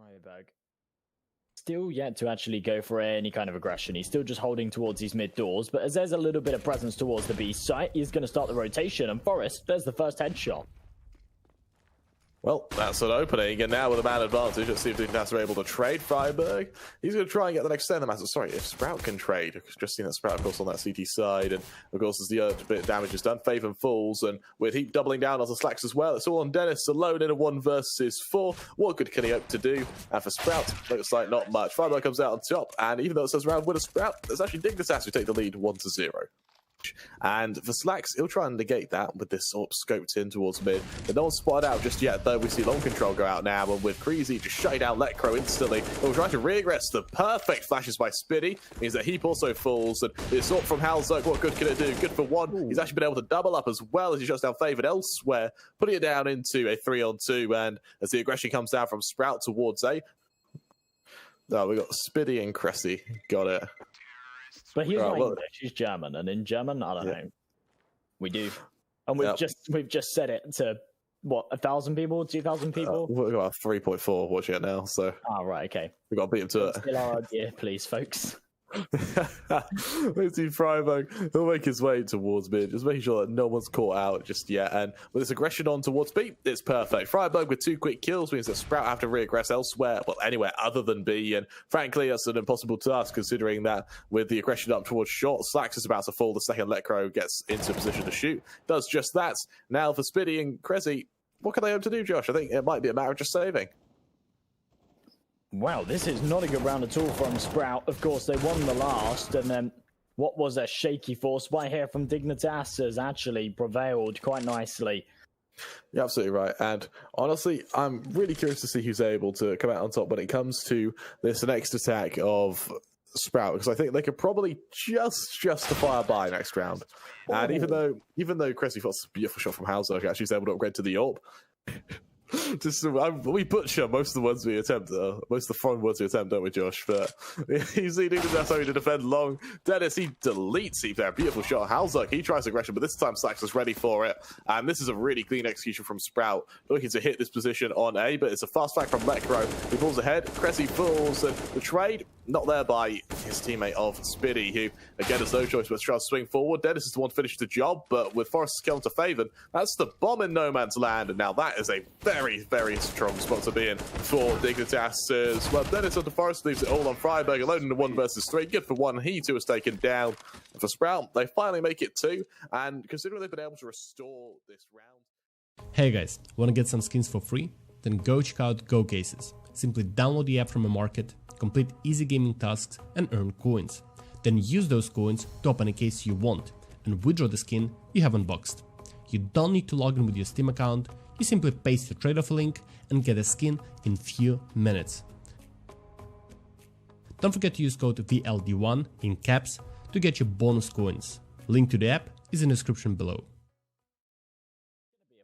Freiberg still yet to actually go for any kind of aggression. He's still just holding towards these mid doors, but as there's a little bit of presence towards the B site, he's going to start the rotation, and Forest, there's the first headshot. Well, that's an opening, and now with a man advantage, let's see if Dignitas are able to trade Freiberg. He's going to try and get the next center master. Sorry, if Sprout can trade, because just seen that Sprout, of course, on that CT side, and of course, as the bit of damage is done, Faven falls, and with Heap doubling down on the slacks as well, it's all on Dennis alone in a 1 versus 4. What good can he hope to do? And for Sprout, looks like not much. Freiberg comes out on top, and even though it says round winner Sprout, there's actually Dignitas who take the lead 1-0. And for Slacks, he'll try and negate that with this sort of scoped in towards mid. But no one's spotted out just yet, though. We see long control go out now, and with Creasy just shutting down Letcro instantly, he'll try to regress. The perfect flashes by Spiddy means that Heap also falls, and the assault from Halzok, what good can it do? Good for 1. He's actually been able to double up as well as he shuts down Favored elsewhere, putting it down into a 3-on-2, and as the aggression comes down from Sprout towards A. Oh, we got Spiddy and Cressy. Got it. But he's not English, he's German, and in German, I don't know. We do. And we've just said it to, what, 1,000 people, 2,000 people? We've got 3.4 watching it now, so... Oh, right, okay. We've got to beat him to it. Still our idea, please, folks. We see Freiberg, he'll make his way towards mid, just making sure that no one's caught out just yet. And with this aggression on towards B, it's perfect. Freiberg with 2 quick kills means that Sprout have to re-aggress elsewhere, well, anywhere other than B. And frankly, that's an impossible task considering that with the aggression up towards short, Slacks is about to fall. The second Letcro gets into position to shoot. Does just that. Now for Spiddy and Cressy, what can they hope to do, Josh? I think it might be a matter of just saving. Wow, this is not a good round at all from Sprout. Of course, they won the last, and then what was a shaky force by here from Dignitas has actually prevailed quite nicely. You're absolutely right. And honestly, I'm really curious to see who's able to come out on top when it comes to this next attack of Sprout, because I think they could probably just justify a buy next round. And even though Cressy fought a beautiful shot from Halzok, actually was able to upgrade to the AWP. We butcher most of the ones we attempt, most of the foreign words we attempt, don't we, Josh? But he's leading to that, to defend long. Dennis, he deletes Heap there. Beautiful shot. Halzok, he tries aggression, but this time Slacks is ready for it. And this is a really clean execution from Sprout, looking to hit this position on A, but it's a fast back from Letcro. He pulls ahead, Cressy falls, and the trade, not there by his teammate of Spiddy, who, again, has no choice but to try to swing forward. Dennis is the one to finish the job, but with Forrest's kill to Faven, that's the bomb in no man's land, and now that is a very, very strong spot to be in for Dignitas. Well, Dennis onto Forrest leaves it all on Freiberg, alone in the 1 versus 3. Good for 1. He too is taken down. And for Sprout, they finally make it 2, and considering they've been able to restore this round. Hey guys, want to get some skins for free? Then go check out Go Cases. Simply download the app from a market, complete easy gaming tasks, and earn coins. Then use those coins to open a case you want and withdraw the skin you have unboxed. You don't need to log in with your Steam account, you simply paste your trade-off link and get a skin in few minutes. Don't forget to use code VLD1 in caps to get your bonus coins. Link to the app is in the description below.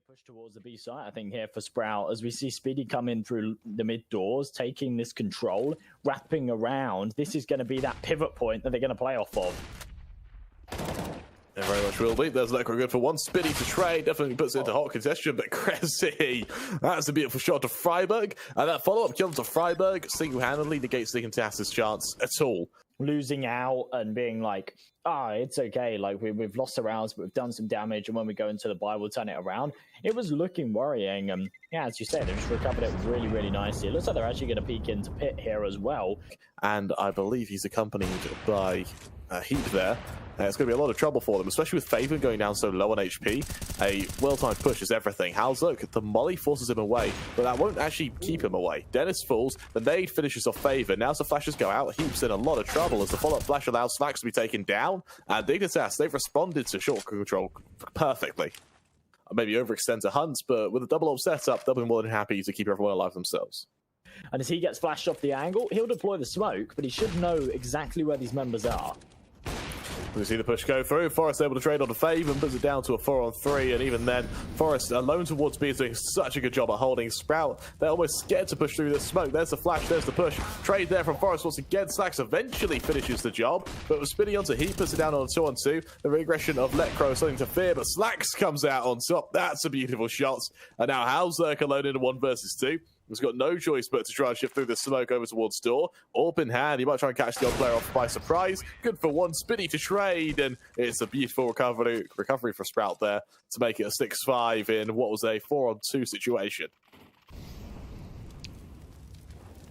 Push towards the B site, I think, here for Sprout, as we see Speedy come in through the mid doors, taking this control, wrapping around. This is going to be that pivot point that they're going to play off of. It very much will be. There's Letcro good for 1. Spiddy to trade, definitely puts it into hot congestion, but Cressy, that's a beautiful shot to Freiberg, and that follow-up kill to Freiberg single-handedly negates Dignitas' chance at all. Losing out and being like, it's okay, like we've lost the rounds, but we've done some damage, and when we go into the buy, we'll turn it around. It was looking worrying, and yeah, as you said, they just recovered it really, really nicely. It looks like they're actually going to peek into pit here as well. And I believe he's accompanied by Heap there. It's going to be a lot of trouble for them, especially with Faven going down so low on HP. A well-timed push is everything. Halzok, the molly forces him away, but that won't actually keep him away. Dennis falls, the nade finishes off Faven. Now as the flashes go out, Heap's in a lot of trouble as the follow-up flash allows Slacks to be taken down. And Dignitas, they've responded to short control perfectly. Maybe overextend to Hunt, but with a double-up setup, they'll be more than happy to keep everyone alive themselves. And as he gets flashed off the angle, he'll deploy the smoke, but he should know exactly where these members are. We see the push go through. Forrest able to trade on the Faven, puts it down to a 4-on-3, and even then, Forrest alone towards B is doing such a good job at holding Sprout. They're almost scared to push through this smoke. There's the flash, there's the push. Trade there from Forrest once again. Slacks eventually finishes the job, but with Spinny onto Heap, puts it down on a 2-on-2. The regression of Letcro is something to fear, but Slacks comes out on top. That's a beautiful shot. And now Halzok alone in a 1 versus 2. He's got no choice but to try and shift through the smoke over towards door. AWP in hand, he might try and catch the odd player off by surprise. Good for one, Spinny to trade, and it's a beautiful recovery for Sprout there to make it a 6-5 in what was a 4-on-2 situation.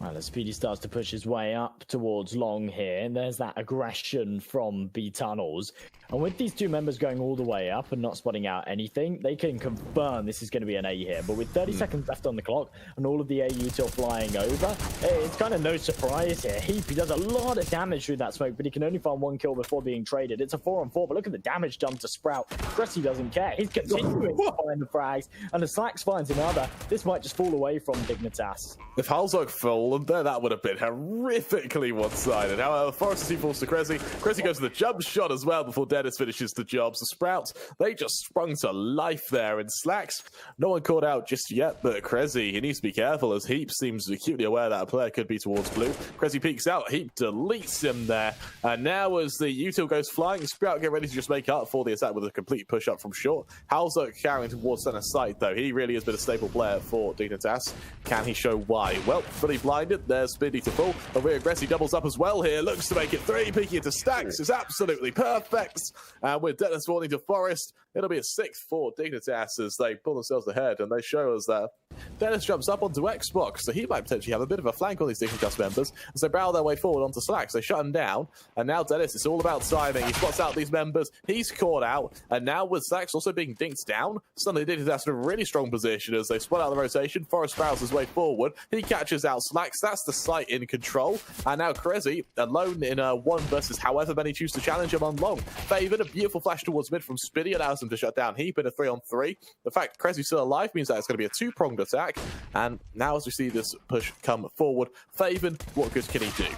Well, as Speedy starts to push his way up towards long here, and there's that aggression from B tunnels. And with these two members going all the way up and not spotting out anything, they can confirm this is going to be an A here. But with 30 seconds left on the clock and all of the A util flying over, it's kind of no surprise here. He does a lot of damage through that smoke, but he can only find 1 kill before being traded. It's a 4-on-4, but look at the damage done to Sprout. Cressy doesn't care. He's continuing to find the frags, and as Slax finds another, this might just fall away from Dignitas. If Halzog fallen there, that would have been horrifically one-sided. However, Forrester falls to Cressy. Cressy goes to the jump shot as well before Dennis finishes the job. So Sprout, they just sprung to life there. And Slax, no one caught out just yet, but Cressy, he needs to be careful as Heap seems acutely aware that a player could be towards blue. Cressy peeks out, Heap deletes him there. And now as the util goes flying, Sprout get ready to just make up for the attack with a complete push-up from short. Halzog carrying towards center site, though. He really has been a staple player for Dignitas. Can he show why? Well, fully blinded. There's Spinny to full. Maria Gressi doubles up as well here. Looks to make it 3. Peeking into stacks is absolutely perfect. And with Dennis falling to Forest, it'll be a 6th for Dignitas as they pull themselves ahead. And they show us that Dennis jumps up onto Xbox, so he might potentially have a bit of a flank on these Dignitas members as they barrel their way forward onto Slacks. They shut him down. And now Dennis, it's all about timing. He spots out these members. He's caught out. And now with Slacks also being dinked down, suddenly Dignitas in a really strong position as they spot out the rotation. Forest barrels his way forward. He catches out Slacks. That's the site in control. And now Cressy alone in a 1 versus however many choose to challenge him on long. Faven, a beautiful flash towards mid from Spinny allows him to shut down Heap in a 3-on-3. The fact Cressy's still alive means that it's going to be a 2-pronged attack. And now as we see this push come forward, Faven, what good can he do?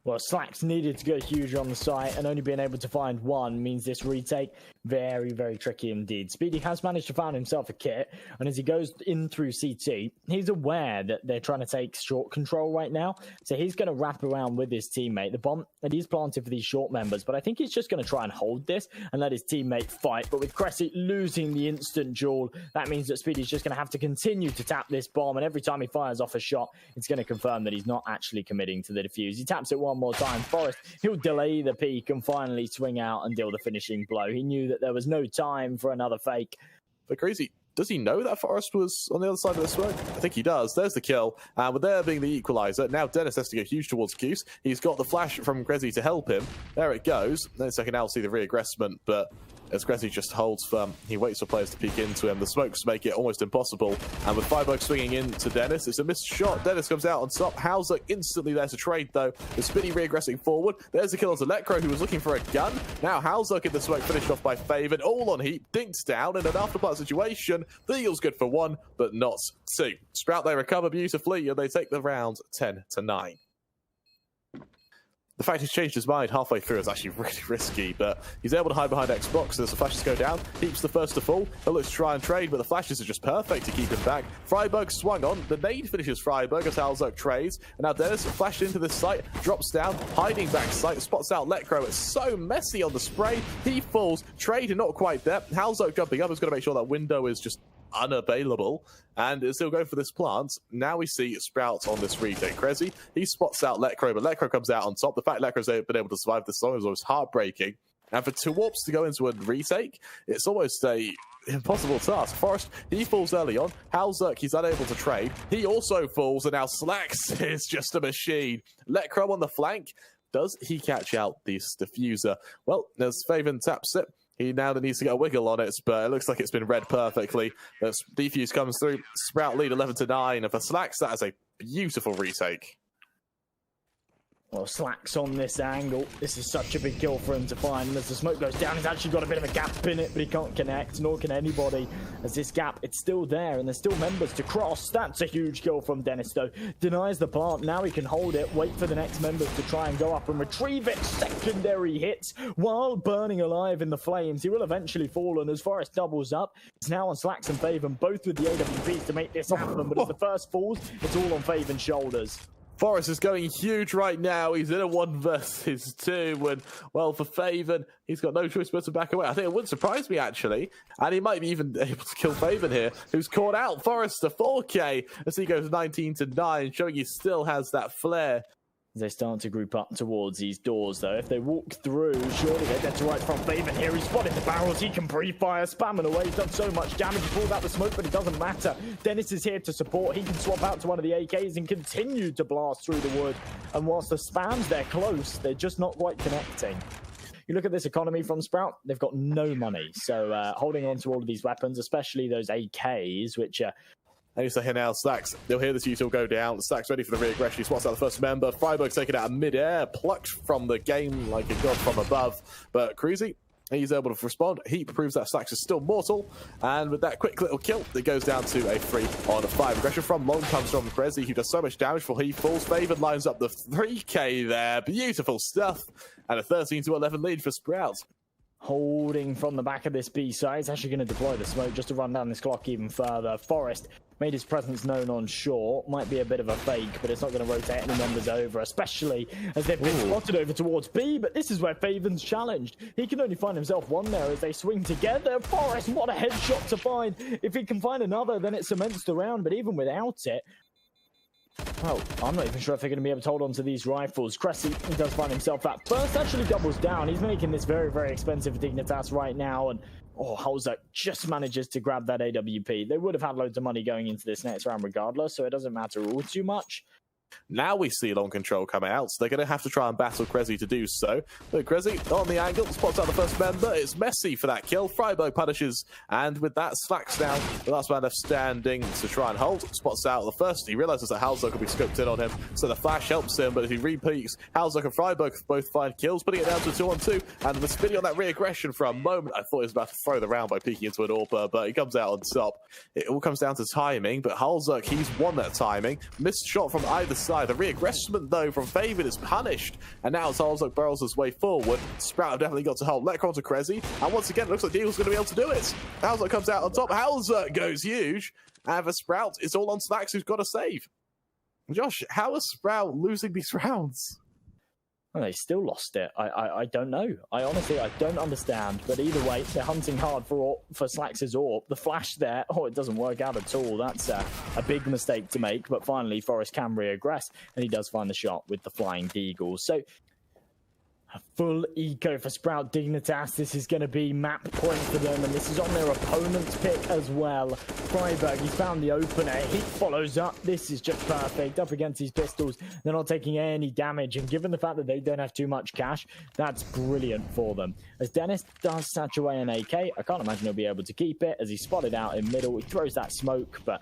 Well, Slacks needed to go huge on the site, and only being able to find 1 means this retake very, very tricky indeed. Speedy has managed to find himself a kit, and as he goes in through CT, he's aware that they're trying to take short control right now, so he's going to wrap around with his teammate. The bomb that he's planted for these short members, but I think he's just going to try and hold this and let his teammate fight. But with Cressy losing the instant duel, that means that Speedy's just going to have to continue to tap this bomb, and every time he fires off a shot, it's going to confirm that he's not actually committing to the defuse. He taps it one more time. Forrest, he'll delay the peak and finally swing out and deal the finishing blow. He knew that there was no time for another fake. But Crazy, does he know that Forrest was on the other side of the smoke? I think he does. There's the kill. And with there being the equalizer, now Dennis has to go huge towards Goose. He's got the flash from Grezzy to help him. There it goes. Then I can now see the reaggressment, but as Grezzy just holds firm, he waits for players to peek into him. The smokes make it almost impossible. And with Firebug swinging in to Dennis, it's a missed shot. Dennis comes out on top. Hauser instantly there to trade, though. The Spinny reaggressing forward. There's the kill onto Electro, who was looking for a gun. Now Hauser in the smoke, finished off by Faven. All on Heap, dinked down in an afterpart situation. The Eagles good for 1, but not 2. Sprout, they recover beautifully, and they take the round 10-9. The fact he's changed his mind halfway through is actually really risky, but he's able to hide behind Xbox as the flashes go down. Heap's the first to fall. He looks to try and trade, but the flashes are just perfect to keep him back. Freiburg swung on. The nade finishes Freiburg as Halzog trades. And now Dennis flashed into this site, drops down, hiding back site, spots out Letcro. It's so messy on the spray. He falls. Trade not quite there. Halzog jumping up is going to make sure that window is just unavailable, and it's still going for this plant. Now we see Sprout on this retake. Cressy, he spots out Letcro, but Letcro comes out on top. The fact Letcro's been able to survive this long is always heartbreaking. And for 2 warps to go into a retake, it's almost a impossible task. Forrest, he falls early on. Halzerk, he's unable to trade. He also falls, and now Slacks is just a machine. Letcro on the flank. Does he catch out this diffuser? Well, as Faven taps it, he now needs to get a wiggle on it, but it looks like it's been read perfectly. The defuse comes through. Sprout lead 11-9, and for Slacks, that is a beautiful retake. Well, Slacks on this angle. This is such a big kill for him to find. And as the smoke goes down, he's actually got a bit of a gap in it, but he can't connect, nor can anybody. As this gap, it's still there, and there's still members to cross. That's a huge kill from Dennis, though. Denies the plant. Now he can hold it, wait for the next members to try and go up and retrieve it. Secondary hits while burning alive in the flames. He will eventually fall, and as Forrest doubles up, it's now on Slacks and Faven, both with the AWPs to make this happen. But as the first falls, it's all on Faven's shoulders. Forest is going huge right now. He's in a 1 versus 2. And, well, for Faven, he's got no choice but to back away. I think it wouldn't surprise me, actually. And he might be even able to kill Faven here, who's caught out. Forest to 4K as he goes 19-9, showing he still has that flair. They start to group up towards these doors, though. If they walk through, surely they get to right from Faven here. He's spotted the barrels. He can pre-fire, spamming away. He's done so much damage. He pulls out the smoke, but it doesn't matter. Dennis is here to support. He can swap out to one of the AKs and continue to blast through the wood. And whilst the spams, they're close, they're just not quite connecting. You look at this economy from Sprout, they've got no money. So holding on to all of these weapons, especially those AKs, which And you say here now, Slacks, they'll hear this util go down. Slacks ready for the re-aggression. He spots out the first member. Freiburg's taken out of mid-air, plucked from the game like a god from above. But Cruzy, he's able to respond. He proves that Slacks is still mortal. And with that quick little kill, it goes down to a 3-on-5. Aggression from long comes from Prezi, who does so much damage before he falls. Faven lines up the 3K there. Beautiful stuff. And a 13-11 lead for Sprout. Holding from the back of this B side. He's actually going to deploy the smoke just to run down this clock even further. Forest made his presence known on short. Might be a bit of a fake, but it's not going to rotate any members over, especially as they've been spotted over towards B. But this is where Faven's challenged. He can only find himself one there as they swing together. Forest, what a headshot to find. If he can find another, then it cements the round. But even without it, well, I'm not even sure if they're going to be able to hold on to these rifles. Cressy, he does find himself that first, actually doubles down. He's making this very, very expensive for Dignitas right now. And, Halzer just manages to grab that AWP. They would have had loads of money going into this next round regardless, so it doesn't matter all too much. Now we see long control coming out, so they're going to have to try and battle Cressy to do so. But Cressy on the angle, spots out the first member. It's Messi for that kill. Freiburg punishes, and with that, Slacks down. The last man left standing to try and hold. Spots out the first. He realizes that Halzer could be scoped in on him, so the flash helps him, but as he repeats, Halzer and Freiburg both find kills, putting it down to a 2-on-2. And the spinning on that re-aggression for a moment, I thought he was about to throw the round by peeking into an AWP, but he comes out on top. It all comes down to timing, but Halzer, he's won that timing. Missed shot from either side. The re-aggressment, though, from Faven is punished. And now as Halzer barrels his way forward, Sprout have definitely got to hold. Let to Cressy. And once again, it looks like Deagle's going to be able to do it. Halzer comes out on top. Halzer goes huge. And for Sprout, it's all on Slacks, who's got to save. Josh, how is Sprout losing these rounds? Well, they still lost it. I don't know. I honestly don't understand. But either way, they're hunting hard for Slacks' AWP. The flash there, it doesn't work out at all. That's a big mistake to make. But finally, Forest can re-aggress, and he does find the shot with the flying Deagle. So a full eco for Sprout Dignitas. This is going to be map point for them, and this is on their opponent's pick as well. Freiburg, he's found the opener. He follows up. This is just perfect. Up against these pistols, they're not taking any damage, and given the fact that they don't have too much cash, that's brilliant for them. As Dennis does snatch away an AK, I can't imagine he'll be able to keep it, as he's spotted out in middle. He throws that smoke, but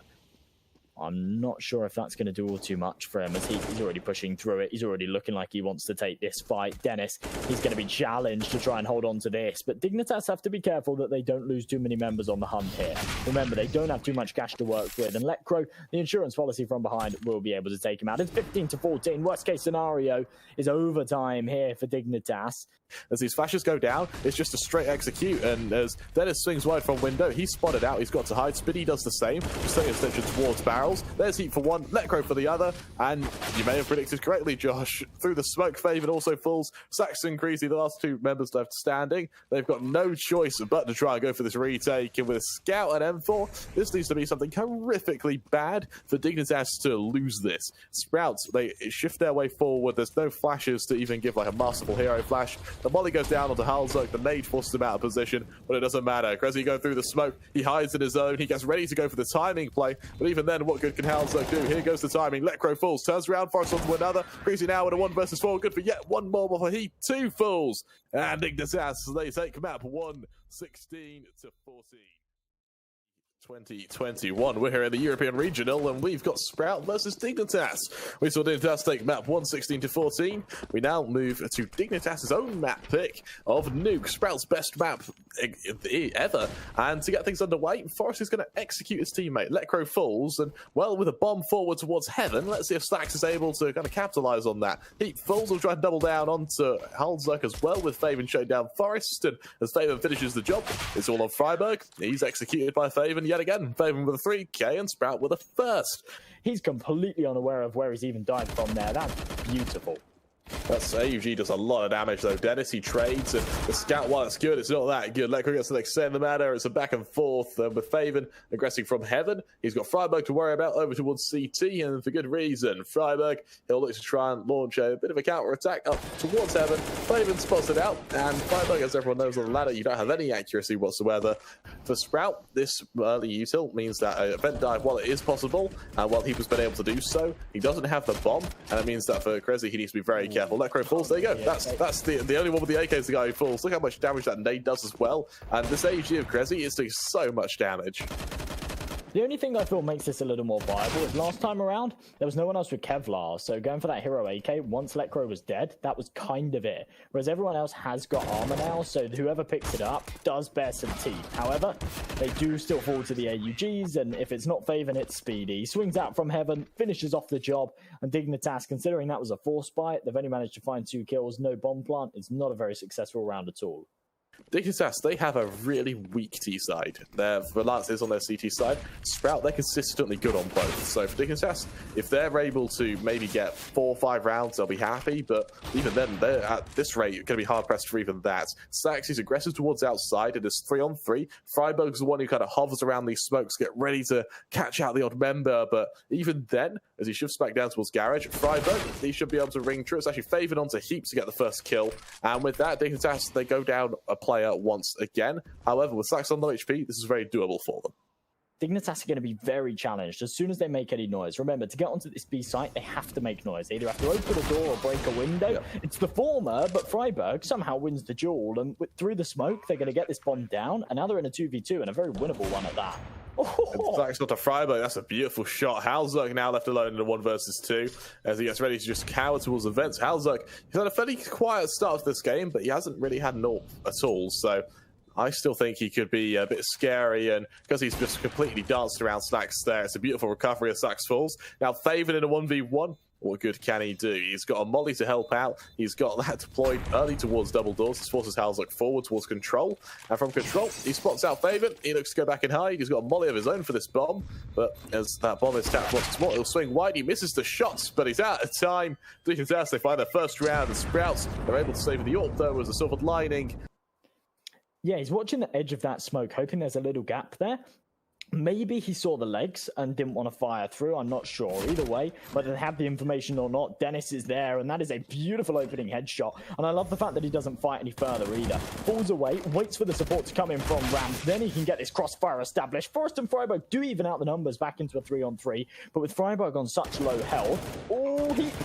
I'm not sure if that's going to do all too much for him, as he's already pushing through it. He's already looking like he wants to take this fight. Dennis, he's going to be challenged to try and hold on to this. But Dignitas have to be careful that they don't lose too many members on the hunt here. Remember, they don't have too much cash to work with. And Letcro, the insurance policy from behind, will be able to take him out. It's 15-14. Worst case scenario is overtime here for Dignitas. As these flashes go down, it's just a straight execute, and as Dennis swings wide from window, he's spotted out, he's got to hide. Spiddy does the same, just taking extension towards barrels. There's heat for one, Letcro for the other, and you may have predicted correctly, Josh. Through the smoke, Faven also falls. Saxon, Creasy, the last two members left standing. They've got no choice but to try and go for this retake, and with Scout and M4, this needs to be something horrifically bad for Dignitas to lose this. Sprouts, they shift their way forward. There's no flashes to even give like a masterful hero flash. The molly goes down onto Halzer. The nade forces him out of position, but it doesn't matter. Cressy go through the smoke. He hides in his zone. He gets ready to go for the timing play, but even then, what good can Halzer do? Here goes the timing. Letcro falls, turns around, Forest onto another. Creasy now in a 1 versus 4. Good for yet one more before he too falls. And Dignitas, they take map 1, 16-14. 2021. We're here in the European Regional, and we've got Sprout versus Dignitas. We saw Dignitas take map 1, 16-14. We now move to Dignitas' own map pick of Nuke, Sprout's best map ever. And to get things underway, Forest is going to execute his teammate. Letcro falls, and well, with a bomb forward towards heaven, let's see if Slacks is able to kind of capitalize on that. Heat falls, will try to double down onto Halzer as well, with Faven shutting down Forest, and as Faven finishes the job, it's all on Freiburg. He's executed by Faven yet again. Faven with a 3K and Sprout with a first. He's completely unaware of where he's even died from there. That's beautiful. That's AUG does a lot of damage though. Dennis, he trades, and the scout, while it's good, it's not that good. Lekro gets the next set in the matter. It's a back and forth with Faven aggressing from heaven. He's got Freiburg to worry about over towards CT, and for good reason. Freiburg, he'll look to try and launch a bit of a counter attack up towards heaven. Faven spots it out, and Freiburg, as everyone knows on the ladder, you don't have any accuracy whatsoever. For Sprout, this early util means that an event dive, while it is possible, and while he was been able to do so, he doesn't have the bomb, and it means that for Crazy, he needs to be very careful. Lekro falls, there you go. That's the only one with the AK is the guy who falls. Look how much damage that nade does as well. And this AUG of Crazy is doing so much damage. The only thing I feel makes this a little more viable is last time around, there was no one else with Kevlar. So going for that hero AK, once Lekro was dead, that was kind of it. Whereas everyone else has got armor now, so whoever picks it up does bear some teeth. However, they do still fall to the AUGs, and if it's not Faven, it's Speedy. He swings out from heaven, finishes off the job, and Dignitas, considering that was a force bite, they've only managed to find 2 kills, no bomb plant. It's not a very successful round at all. Dignitas, they have a really weak T side. Their Valance is on their CT side. Sprout, they're consistently good on both. So for Dignitas, if they're able to maybe get 4 or 5 rounds, they'll be happy. But even then, they're at this rate, going to be hard pressed for even that. Sax is aggressive towards outside. It is 3-on-3. Freiburg's the one who kind of hovers around these smokes, get ready to catch out the odd member. But even then, as he shifts back down towards Garage, Freiburg, he should be able to ring true. It's actually favored onto Heap to get the first kill. And with that, Dignitas, they go down a player once again. However, with Sax on low HP, this is very doable for them. Dignitas are going to be very challenged as soon as they make any noise. Remember, to get onto this B site, they have to make noise. They either have to open a door or break a window. Yep. It's the former, but Freiburg somehow wins the duel, and through the smoke, they're going to get this bomb down, and now they're in a 2v2, and a very winnable one at that. Sax got to Freiburg. That's a beautiful shot. Halzerk now left alone in a 1 versus 2 as he gets ready to just cower towards the vents. Halzerk, he's had a fairly quiet start of this game, but he hasn't really had an ult at all, so I still think he could be a bit scary, and because he's just completely danced around Sax there, it's a beautiful recovery as Sax falls. Now Faven in a 1v1. What good can he do? He's got a molly to help out. He's got that deployed early towards double doors. This forces Halzerk forward towards control. And from control, he spots out Faven. He looks to go back and hide. He's got a molly of his own for this bomb. But as that bomb is tapped once more, he'll swing wide. He misses the shots, but he's out of time. Dignitas, they find their first round. The Sprouts, they're able to save the AWP, though, as a silver lining. Yeah, he's watching the edge of that smoke, hoping there's a little gap there. Maybe he saw the legs and didn't want to fire through. I'm not sure. Either way, whether they have the information or not, Dennis is there, and that is a beautiful opening headshot. And I love the fact that he doesn't fight any further either. Falls away, waits for the support to come in from Ram. Then he can get this crossfire established. Forrest and Freiburg do even out the numbers back into a 3-on-3. But with Freiburg on such low health,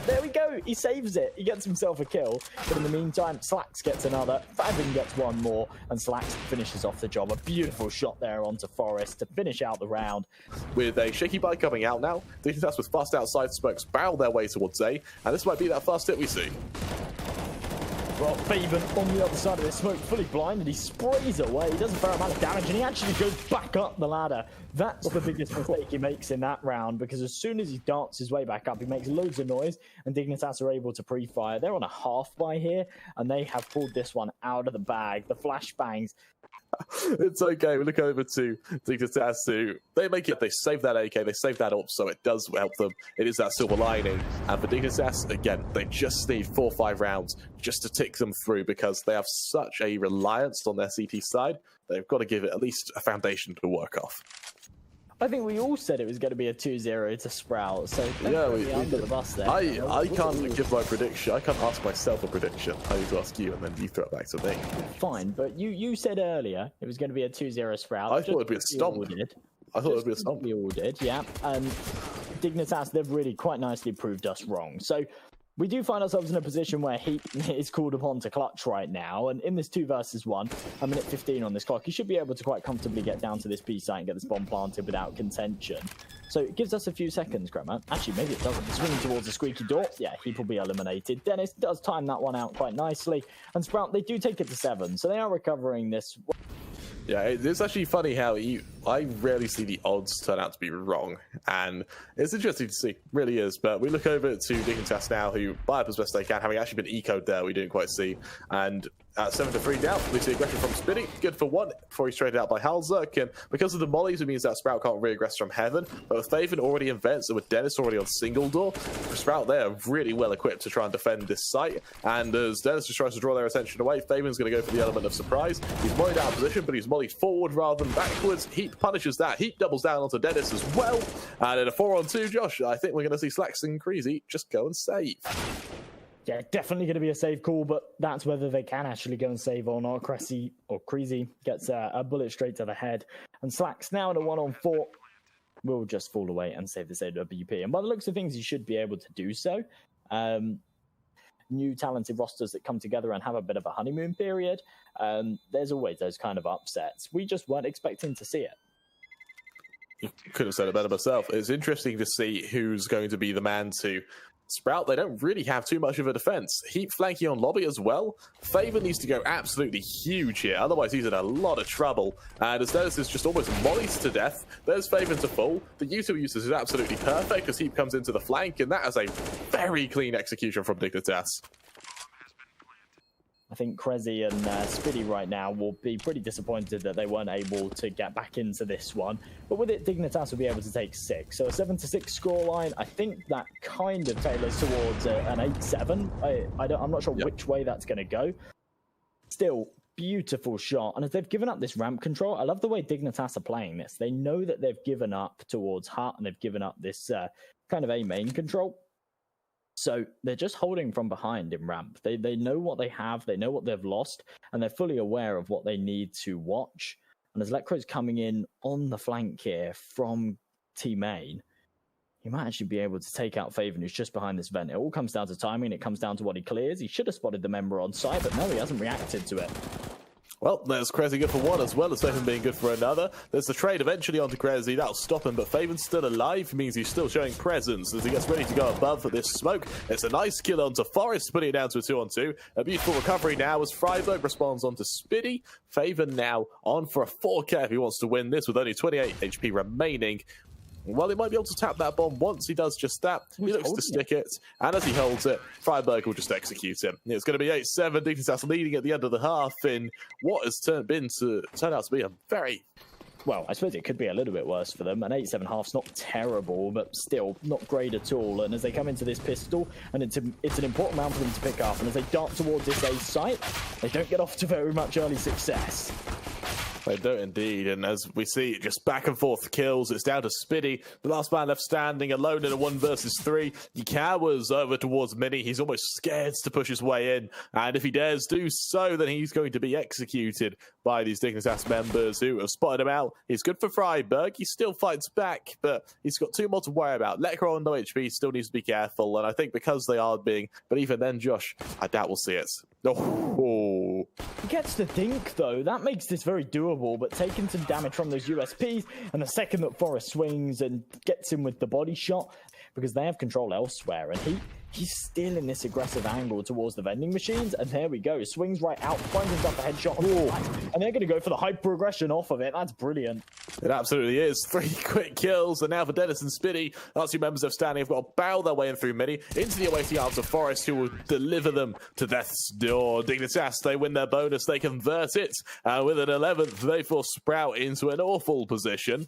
there we go. He saves it. He gets himself a kill. But in the meantime, Slacks gets another. Faven gets one more, and Slacks finishes off the job. A beautiful shot there onto Forrest to finish out the round. With a shaky bite coming out now, Dignitas with fast outside smokes barrel their way towards A, and this might be that first hit we see. Well, Faven on the other side of this smoke, fully blinded, he sprays away, he does a fair amount of damage, and he actually goes back up the ladder. That's the biggest mistake he makes in that round, because as soon as he darts his way back up, he makes loads of noise, and Dignitas are able to pre-fire. They're on a half buy here, and they have pulled this one out of the bag. The flashbangs. It's okay. We look over to Dignitas. They make it. They save that AK. They save that up, so it does help them. It is that silver lining. And for Dignitas, again, they just need 4 or 5 rounds just to tick them through, because they have such a reliance on their CT side. They've got to give it at least a foundation to work off. I think we all said it was going to be a 2-0 to Sprout, so yeah, we under the bus there. I can't give my prediction. I can't ask myself a prediction. I need to ask you, and then you throw it back to me. Fine, but you said earlier it was going to be a 2-0 Sprout. I thought it'd be a stomp. I thought it would be a stomp. We all did, yeah. And Dignitas, they've really quite nicely proved us wrong. So we do find ourselves in a position where Heat is called upon to clutch right now, and in this 2 versus 1, a minute 15 on this clock, he should be able to quite comfortably get down to this B site and get this bomb planted without contention. So it gives us a few seconds, Grandma. Actually, maybe it doesn't. Swinging towards the squeaky door. Yeah, Heap will be eliminated. Dennis does time that one out quite nicely, and Sprout, they do take it to 7, so they are recovering this. Yeah, it's actually funny how I rarely see the odds turn out to be wrong, and it's interesting to see, really is. But we look over to Dignitas now, who buy up as best they can, having actually been ecoed there, we didn't quite see. And 7-3 down, we see aggression from Spinny, good for one before he's traded out by Halzerk, and because of the mollies, it means that Sprout can't re-aggress from heaven. But with Faven already in vents and with Dennis already on single door, Sprout there are really well equipped to try and defend this site. And as Dennis just tries to draw their attention away, Faven's going to go for the element of surprise. He's mollied out of position, but he's mollied forward rather than backwards. Heap punishes that. Heap doubles down onto Dennis as well. And in a 4-on-2, Josh, I think we're going to see Slacks and Creasy just go and save. Yeah, definitely going to be a save call, but that's whether they can actually go and save or not. Creasy gets a bullet straight to the head. And Slacks now in a 1-on-4 will just fall away and save this AWP. And by the looks of things, he should be able to do so. New talented rosters that come together and have a bit of a honeymoon period. There's always those kind of upsets. We just weren't expecting to see it. Could have said it better myself. It's interesting to see who's going to be the man to Sprout. They don't really have too much of a defense. Heap flanking on lobby as well. Faven needs to go absolutely huge here, otherwise he's in a lot of trouble. And as Dennis is just almost mollied to death, there's Faven to full. The U2 usage is absolutely perfect as Heap comes into the flank, and that is a very clean execution from Dignitas. I think Creasy and Spiddy right now will be pretty disappointed that they weren't able to get back into this one. But with it, Dignitas will be able to take 6. So a 7-6 scoreline, I think that kind of tailors towards an 8-7. I'm not sure which way that's going to go. Still, beautiful shot. And as they've given up this ramp control, I love the way Dignitas are playing this. They know that they've given up towards Hut and they've given up this kind of A main control. So they're just holding from behind in ramp. They know what they have, they know what they've lost, and they're fully aware of what they need to watch. And as Lecro's coming in on the flank here from Team Main, he might actually be able to take out Faven, who's just behind this vent. It all comes down to timing, it comes down to what he clears. He should have spotted the member on site, but no, he hasn't reacted to it. Well, there's Creasy good for one as well as Faven being good for another. There's the trade eventually onto Creasy. That'll stop him, but Faven's still alive. Means he's still showing presence as he gets ready to go above this smoke. It's a nice kill onto Forest, putting it down to a 2-on-2. A beautiful recovery now as Freiburg responds onto Spiddy. Faven now on for a 4K if he wants to win this with only 28 HP remaining. Well, he might be able to tap that bomb once he does just that. He looks to stick it, and as he holds it, Freiburg will just execute him. It's going to be 8-7, Dignitas leading at the end of the half in what has turned out to be a very... Well, I suppose it could be a little bit worse for them. An 8-7 half's not terrible, but still not great at all. And as they come into this pistol, and it's an important round for them to pick up, and as they dart towards this A site, they don't get off to very much early success. They don't indeed, and as we see, just back and forth kills. It's down to Spiddy, the last man left standing, alone in a 1 versus 3. He cowers over towards Mini. He's almost scared to push his way in, and if he dares do so, then he's going to be executed by these Dignitas members who have spotted him out. He's good for Freiburg. He still fights back, but he's got 2 more to worry about. Lekra on no HP still needs to be careful, and I think because they are being, but even then, Josh, I doubt we'll see it. Oh. He gets the dink, though. That makes this very doable, but taking some damage from those USPs, and the second that Forrest swings and gets him with the body shot, because they have control elsewhere, and he's still in this aggressive angle towards the vending machines, and there we go. Swings right out, finds himself a headshot on the flank, and they're going to go for the hyper aggression off of it. That's brilliant. It absolutely is. 3 quick kills, and now for Dennis and Spiddy, our 2 members of standing have got to barrel their way in through Mini into the awaiting arms of Forest, who will deliver them to death's door. Dignitas, they win their bonus, they convert it, and with an 11th, they force Sprout into an awful position.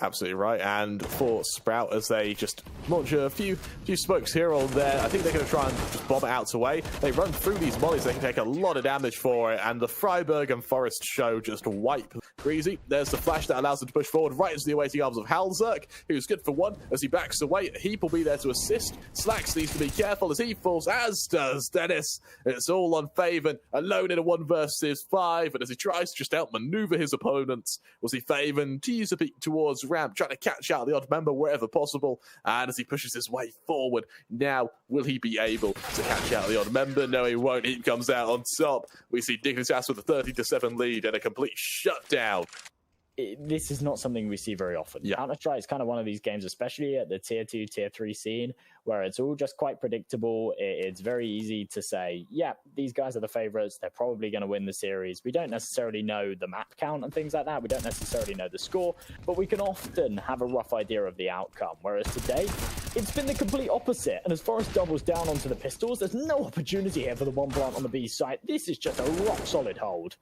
Absolutely right, and for Sprout, as they just launch a few smokes here or there, I think they're going to try and just bomb it out away. They run through these mollies, they can take a lot of damage for it, and the Freiburg and Forest show just wipe Greasy. There's the flash that allows them to push forward right into the awaiting arms of Halzerk, who's good for one as he backs away. Heap will be there to assist. Slacks needs to be careful as he falls, as does Dennis. It's all on Faven, alone in a 1 versus 5, and as he tries to just outmaneuver his opponents, we'll see Faven tease a peek towards ramp, trying to catch out the odd member wherever possible, and as he pushes his way forward, now will he be able to catch out the odd member? No, he won't. He comes out on top. We see Dignitas with a 30-7 lead and a complete shutdown. this is not something we see very often. Yeah. Counter-Strike is kind of one of these games, especially at the tier 2, tier 3 scene, where it's all just quite predictable. It's very easy to say, yeah, these guys are the favorites. They're probably going to win the series. We don't necessarily know the map count and things like that. We don't necessarily know the score, but we can often have a rough idea of the outcome. Whereas today, it's been the complete opposite. And as Forest doubles down onto the pistols, there's no opportunity here for the one plant on the B site. This is just a rock-solid hold.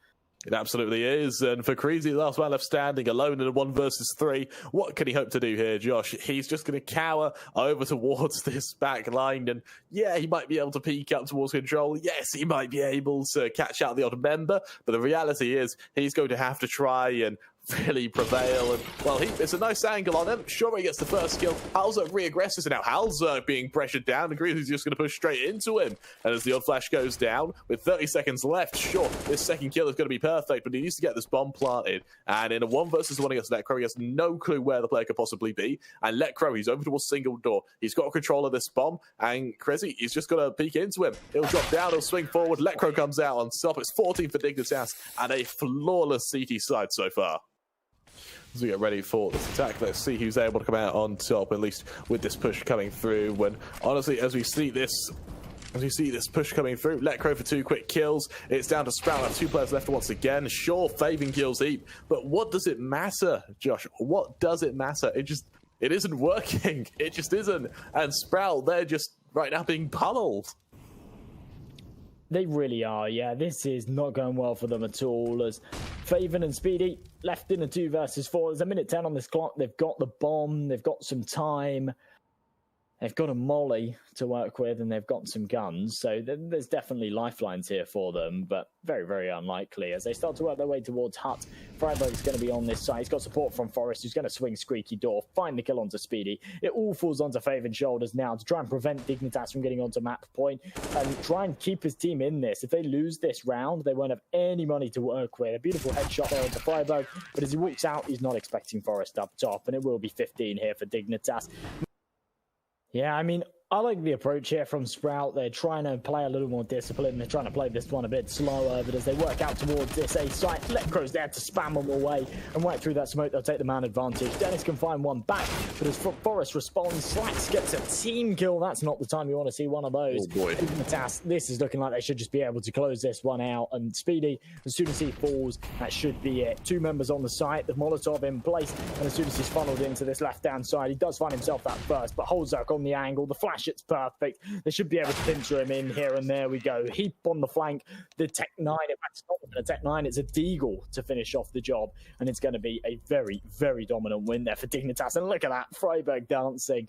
It absolutely is, and for Crazy, the last man left standing alone in a 1 versus 3, what can he hope to do here, Josh? He's just going to cower over towards this back line, and yeah, he might be able to peek up towards control. Yes, he might be able to catch out the odd member, but the reality is he's going to have to try and really prevail. And well, it's a nice angle on him. Sure, he gets the first kill. Halzerg re-aggresses, and now Halzerg being pressured down. And Grizzly's just going to push straight into him. And as the odd flash goes down, with 30 seconds left, sure, this second kill is going to be perfect, but he needs to get this bomb planted. And in a 1 versus 1 against Letcrow, he has no clue where the player could possibly be. And Letcrow, he's over towards single door. He's got control of this bomb, and Crazy, he's just going to peek into him. He'll drop down, he'll swing forward. Letcrow comes out on top. It's 14 for Dignitas, and a flawless CT side so far. As we get ready for this attack, let's see who's able to come out on top, at least with this push coming through. When honestly, as we see this push coming through, Letcrow for 2 quick kills. It's down to Sprout. Have 2 players left once again. Sure, Faven kills Heap, but what does it matter, Josh? What does it matter? It isn't working. It just isn't. And Sprout, they're just right now being pummeled. They really are, yeah. This is not going well for them at all. As Faven and Speedy left in a 2 versus 4. There's a minute 10 on this clock. They've got the bomb. They've got some time. They've got a molly to work with, and they've got some guns. So there's definitely lifelines here for them, but very, very unlikely. As they start to work their way towards Hut, Freiburg's going to be on this side. He's got support from Forest, who's going to swing Squeaky Door, find the kill onto Speedy. It all falls onto Faven's shoulders now to try and prevent Dignitas from getting onto map point and try and keep his team in this. If they lose this round, they won't have any money to work with. A beautiful headshot there onto Freiburg, but as he walks out, he's not expecting Forest up top, and it will be 15 here for Dignitas. Yeah, I mean, I like the approach here from Sprout. They're trying to play a little more discipline. They're trying to play this one a bit slower, but as they work out towards this A site, Letcrow's there to spam them away, and right through that smoke, they'll take the man advantage. Dennis can find one back, but as Forest responds, Slacks gets a team kill. That's not the time you want to see one of those. Oh boy. This is looking like they should just be able to close this one out, and Speedy, as soon as he falls, that should be it. 2 members on the site, the Molotov in place, and as soon as he's funneled into this left-hand side, he does find himself that first, but Holzak on the angle, the flash, it's perfect. They should be able to pincer him in here, and there we go. Heap on the flank, the Tech 9, in fact, it's not even a Tech 9, it's a Deagle to finish off the job, and it's going to be a very, very dominant win there for Dignitas, and look at that, Freiburg dancing.